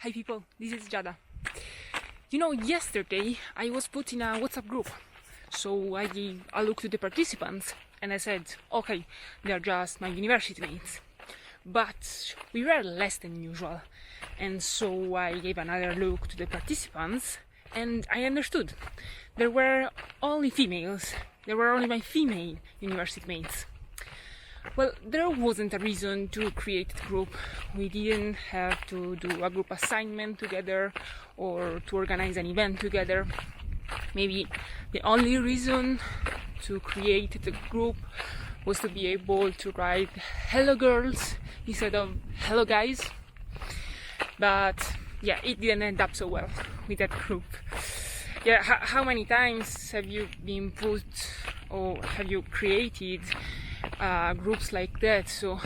Hi people, this is Jada. Yesterday I was put in a WhatsApp group, so I gave a look to the participants and I said, okay, they're just my university mates. But we were less than usual, and so I gave another look to the participants and I understood. There were only females, there were only my female university mates. Well, there wasn't a reason to create a group. We didn't have to do a group assignment together or to organize an event together. Maybe the only reason to create the group was to be able to write hello girls instead of hello guys. But yeah, it didn't end up so well with that group. Yeah, how many times have you been put or have you created groups like that? So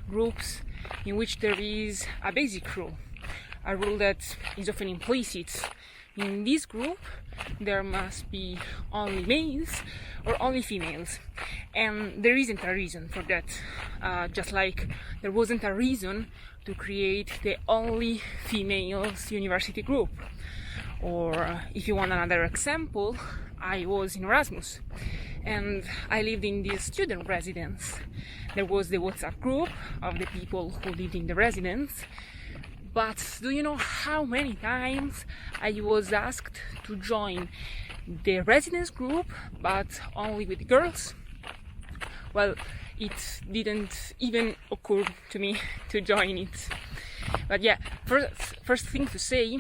groups in which there is a basic rule, a rule that is often implicit. In this group there must be only males or only females, and there isn't a reason for that, just like there wasn't a reason to create the only females university group. Or if you want another example, I was in Erasmus and I lived in this student residence. There was the WhatsApp group of the people who lived in the residence, but do you know how many times I was asked to join the residence group but only with girls? Well, it didn't even occur to me to join it. But yeah, first thing to say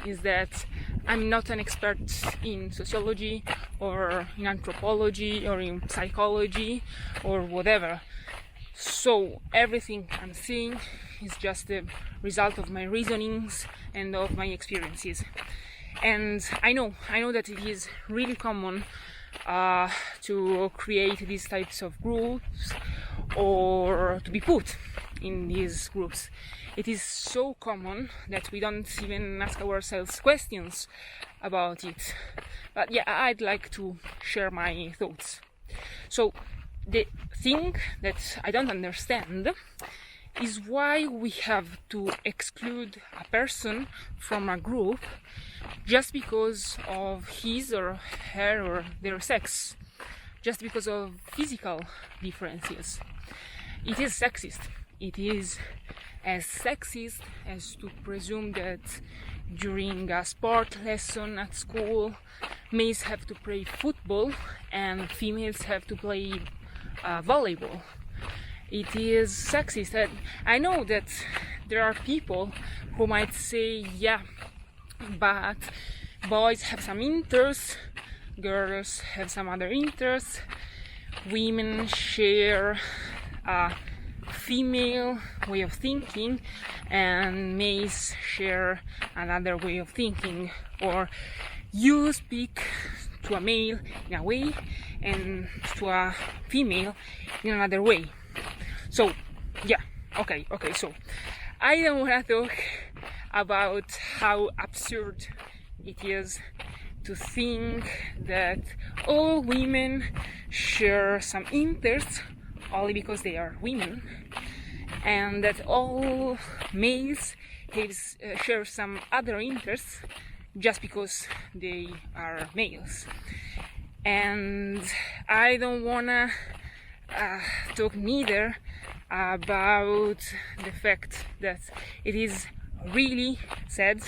is that I'm not an expert in sociology or in anthropology or in psychology or whatever. So everything I'm saying is just the result of my reasonings and of my experiences. And I know that it is really common to create these types of groups or to be put in these groups. It is so common that we don't even ask ourselves questions about it. But yeah, I'd like to share my thoughts. So the thing that I don't understand is why we have to exclude a person from a group just because of his or her or their sex, just because of physical differences. It is sexist. It is as sexist as to presume that during a sport lesson at school, males have to play football and females have to play volleyball. It is sexist. And I know that there are people who might say, yeah, but boys have some interests, girls have some other interests, women share a female way of thinking and males share another way of thinking, or you speak to a male in a way and to a female in another way. So yeah, okay, so I don't want to talk about how absurd it is to think that all women share some interests only because they are women, and that all males share some other interests just because they are males. And I don't wanna talk neither about the fact that it is really sad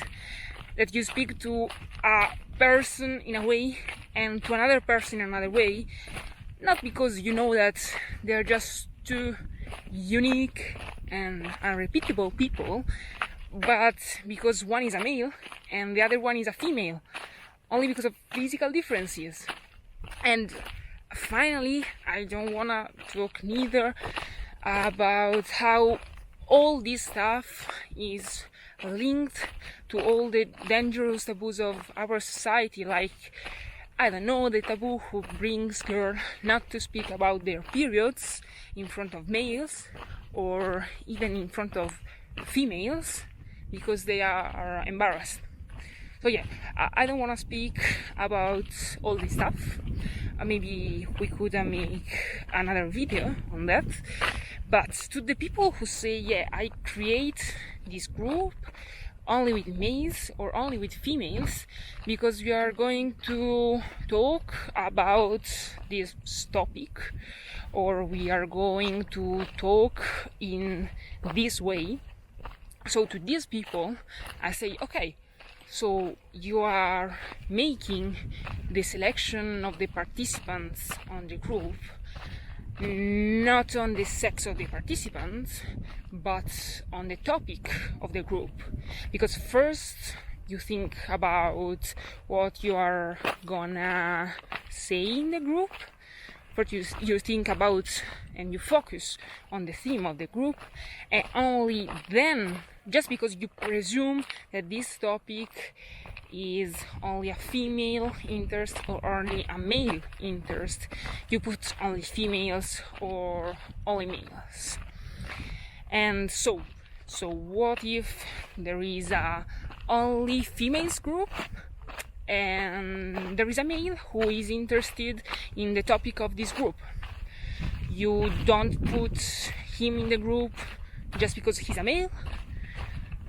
that you speak to a person in a way and to another person in another way, not because you know that they're just two unique and unrepeatable people, but because one is a male and the other one is a female, only because of physical differences. And finally, I don't wanna talk neither about how all this stuff is linked to all the dangerous taboos of our society, like, I don't know, the taboo who brings girls not to speak about their periods in front of males or even in front of females because they are embarrassed. So yeah, I don't want to speak about all this stuff. Maybe we could make another video on that. But to the people who say, yeah, I create this group only with males or only with females, because we are going to talk about this topic, or we are going to talk in this way. So to these people I say, okay, so you are making the selection of the participants on the group not on the sex of the participants, but on the topic of the group. Because first you think about what you are gonna say in the group, but you think about and you focus on the theme of the group, and only then, just because you presume that this topic is only a female interest or only a male interest, you put only females or only males. And so what if there is a only females group and there is a male who is interested in the topic of this group? You don't put him in the group just because he's a male?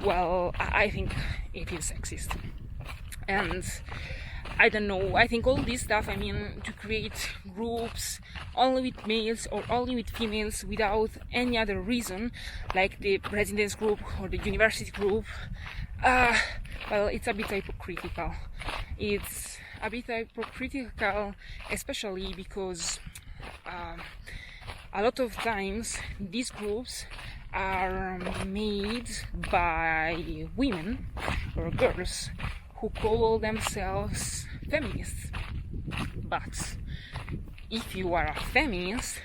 Well, I think it is sexist. And I don't know, I think all this stuff, I mean, to create groups only with males or only with females without any other reason, like the residence group or the university group, well, it's a bit hypocritical. It's a bit hypocritical, especially because a lot of times these groups are made by women or girls who call themselves feminists. But if you are a feminist,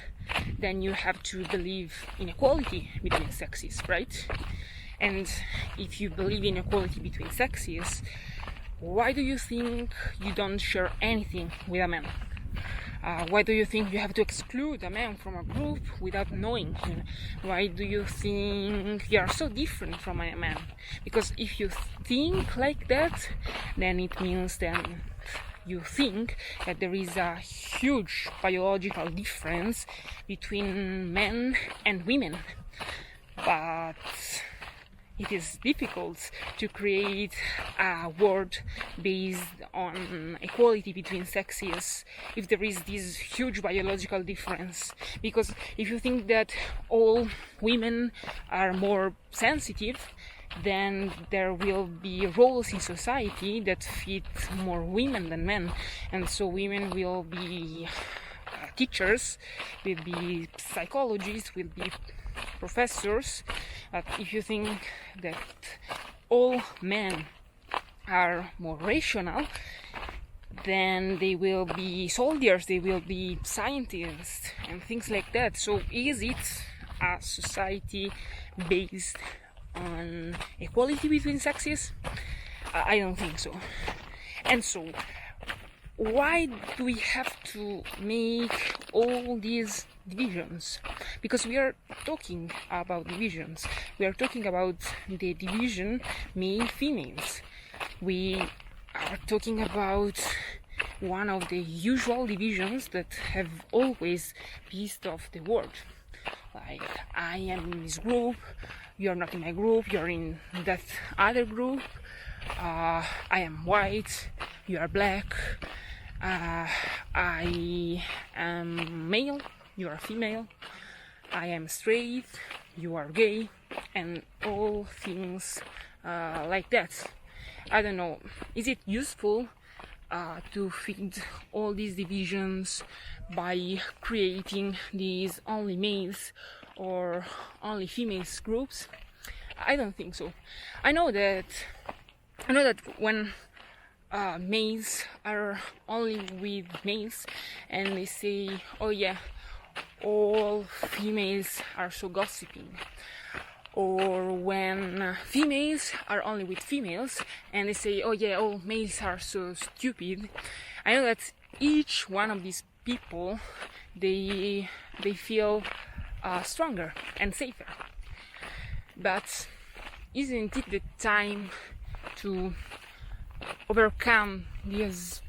then you have to believe in equality between sexes, right? And if you believe in equality between sexes, why do you think you don't share anything with a man? Why do you think you have to exclude a man from a group without knowing him? Why do you think you are so different from a man? Because if you think like that, then it means then you think that there is a huge biological difference between men and women. But it is difficult to create a world based on equality between sexes if there is this huge biological difference. Because if you think that all women are more sensitive, then there will be roles in society that fit more women than men, and so women will be teachers, will be psychologists, will be professors. But if you think that all men are more rational, then they will be soldiers, they will be scientists and things like that. So is it a society based on equality between sexes? I don't think so. And so why do we have to make all these divisions? Because we are talking about divisions. We are talking about the division male-females. We are talking about one of the usual divisions that have always pissed off the world. Like, I am in this group, you are not in my group, you are in that other group. I am white, you are black. I am male, you are female. I am straight, you are gay, and all things like that. I don't know, is it useful to feed all these divisions by creating these only males or only females groups? I don't think so. I know that when males are only with males and they say, oh yeah, all females are so gossiping, or when females are only with females and they say, oh yeah, all males are so stupid, I know that each one of these people, they feel stronger and safer. But isn't it the time to overcome this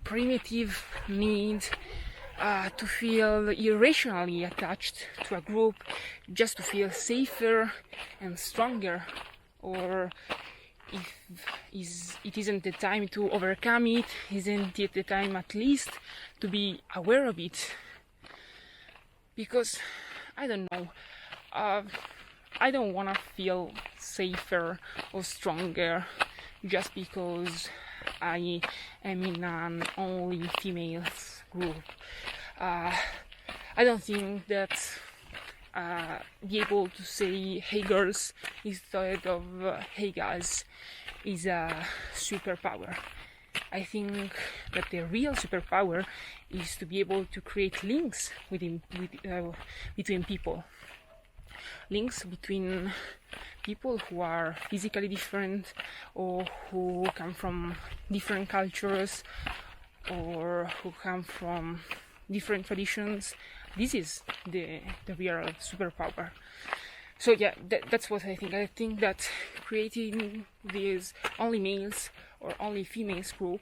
primitive need to feel irrationally attached to a group just to feel safer and stronger? Or if it isn't the time to overcome it, isn't it the time at least to be aware of it? Because I don't know, I don't want to feel safer or stronger just because I am in an only females group. I don't think that be able to say "hey girls" instead of "hey guys" is a superpower. I think that the real superpower is to be able to create links between people. Links between people who are physically different or who come from different cultures or who come from different traditions. This is the real superpower. So yeah, that's what I think. I think that creating these only males or only females group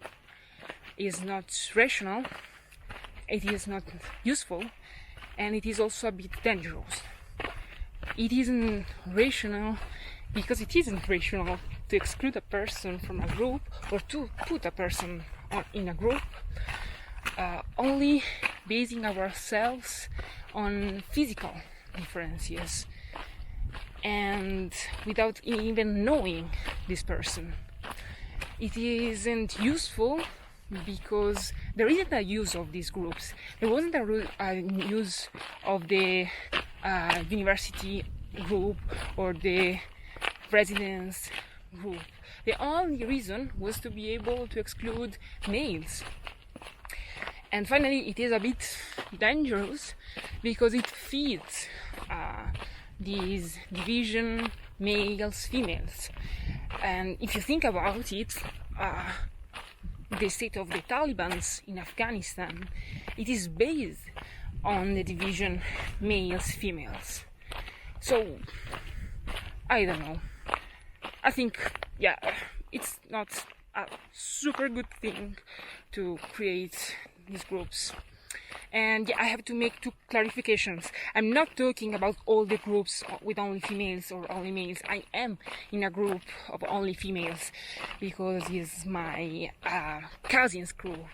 is not rational, it is not useful, and it is also a bit dangerous. It isn't rational because it isn't rational to exclude a person from a group or to put a person in a group only basing ourselves on physical differences and without even knowing this person. It isn't useful because there isn't a use of these groups. There wasn't a use of the university group or the residence group. The only reason was to be able to exclude males. And finally, it is a bit dangerous because it feeds this division, males, females. And if you think about it, the state of the Taliban in Afghanistan, it is based on the division males, females. So, I don't know. I think, yeah, it's not a super good thing to create these groups. And yeah, I have to make two clarifications. I'm not talking about all the groups with only females or only males. I am in a group of only females because it's my cousin's group,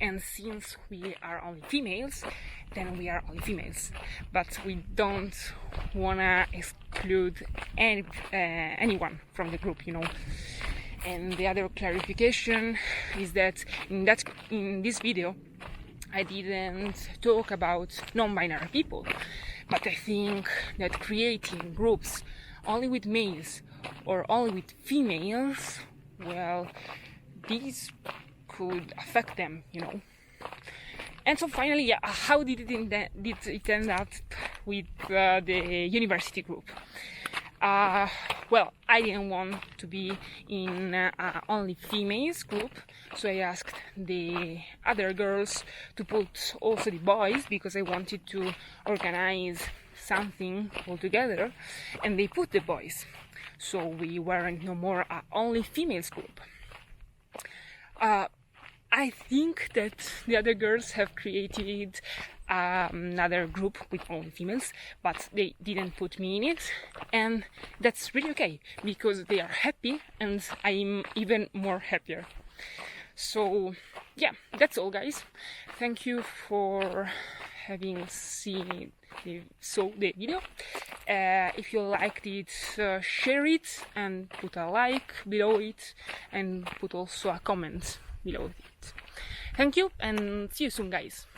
and since we are only females, then we are only females. But we don't wanna exclude anyone from the group, you know. And the other clarification is that in this video I didn't talk about non-binary people, but I think that creating groups only with males or only with females, well, these could affect them, you know. And so finally, yeah, how did it end up with the university group? Well, I didn't want to be in only females group, so I asked the other girls to put also the boys because I wanted to organize something all together, and they put the boys, so we weren't no more only females group. I think that the other girls have created another group with only females, but they didn't put me in it, and that's really okay because they are happy and I'm even more happier. So yeah, that's all, guys. Thank you for having seen the video. If you liked it, share it and put a like below it, and put also a comment below it. Thank you, and see you soon, guys.